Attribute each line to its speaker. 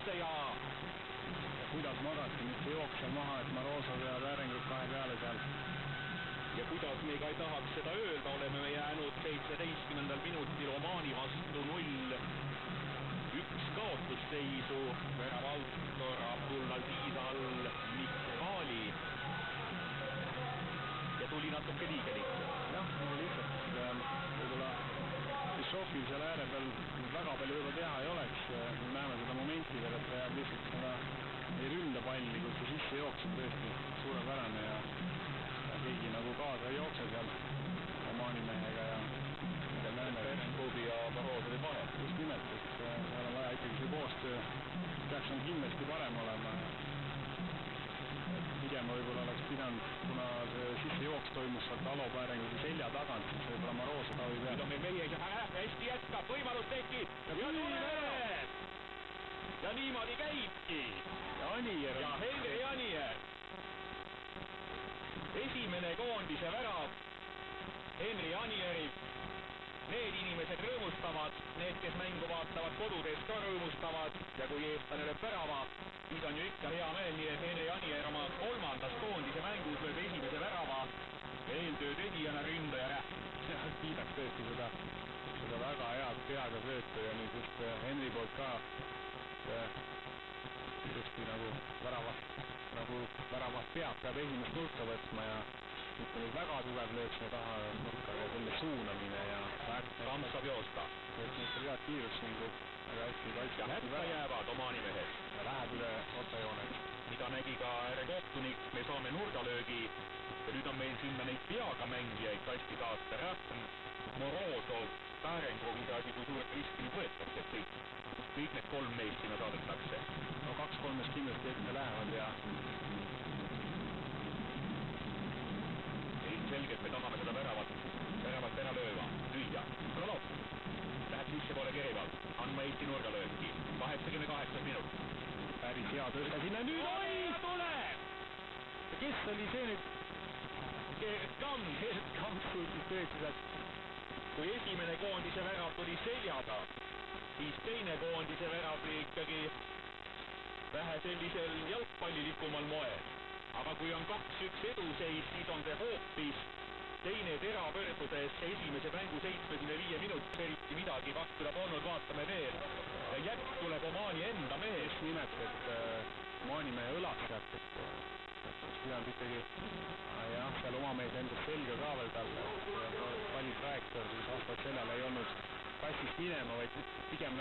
Speaker 1: sisse ja
Speaker 2: kuidas magati nüüd see jooks seal maha, et Maroso peab Äärengud kahe peale seal.
Speaker 1: ja kuidas me ka ei tahaks seda öelda, oleme me jäänud 17. minutil Omaani vastu 0-1 kaotusseisu. Värava autor Abdulaziz Al-Mihkali ja tuli natuke liiga lihtsalt.
Speaker 2: jah, nagu lihtsalt võib-olla Šofil seal ääre peal väga palju juba teha ei oleks. Näeme seda momenti veel, et ta jääb lihtsalt seda ei ründa palli, kui see sisse jookseb tõesti suurepärane ja keegi nagu kaasa ei jookse seal Omaani mehega ja näeme
Speaker 1: Äärengud ja Marozov vahe.
Speaker 2: just nimelt, et seal on vaja ikkagi see koostöö peaks on kindlasti parem olema. Pigem võib-olla oleks pidanud, kuna see sissejooks toimus sealt Alo Äärengudi selja tagant, siis võib-olla Maroso tavi peal.
Speaker 1: nüüd on meil mees ja hästi jätkab, võimalus tekib ja tuleb! ja niimoodi käibki.
Speaker 2: ja Anier
Speaker 1: ja Henri Anier. esimene koondise värav Henri Anierilt. Need inimesed rõõmustavad, need, kes mängu vaatavad kodudes ka rõõmustavad ja kui eestlane lööb värava, siis on ju ikka hea meel, nii et Henri Anier oma 3. koondise mängus lööb esimese värava eeltöö tegijana ründaja Räpp.
Speaker 2: kiidaks tõesti seda väga head peaga söötu ja nüüd just Henri poolt ka tõesti nagu väravast peab esimest nurka võtma ja mitte nüüd väga tugev löök sinna taha nurka, aga selle suunamine ja
Speaker 1: Kamp saab joosta.
Speaker 2: et nüüd seal head kiirust siin väga hästi kaitse.
Speaker 1: ja hätta jäävad Omaani mehed.
Speaker 2: ja läheb üle otsajoone.
Speaker 1: mida nägi ka kohtunik, me saame nurgalöögi ja nüüd on meil sinna neid peaga mängijaid kasti saata. Räpp, Morozov, Äärengud, asi kui suurt riski nüüd võetakse, et kõik need 3 meest sinna saadetakse.
Speaker 2: no 2-3 kindlasti ette lähevad ja
Speaker 1: ilmselgelt me tahame seda väravat ära lüüa. Krolov läheb sissepoole Kerival, andma Eesti nurgalööki. 88 minut.
Speaker 2: päris hea tõsta sinna nüüd.
Speaker 1: oi, tuleb!
Speaker 2: kes oli see nüüd?
Speaker 1: Gerd Kamp
Speaker 2: suutis tõesti sealt.
Speaker 1: kui esimene koondise värav tuli seljaga, siis teine koondise värav tuli ikkagi vähe sellisel jalgpallilikumal moel. aga kui on 2-1 eduseis, siis on see hoopis teine tera võrdluses esimese mängu 75 minutit, eriti midagi pakkuda polnud, vaatame veel. ja jätk tuleb Omaani enda mees.
Speaker 2: just nimelt, et Omaani mehe õlad sealt, et pidanud ikkagi jah, seal oma mees endas selga ka veel talle, et palli trajektoor siis vastavalt sellele ei olnud kassist minema, vaid pigem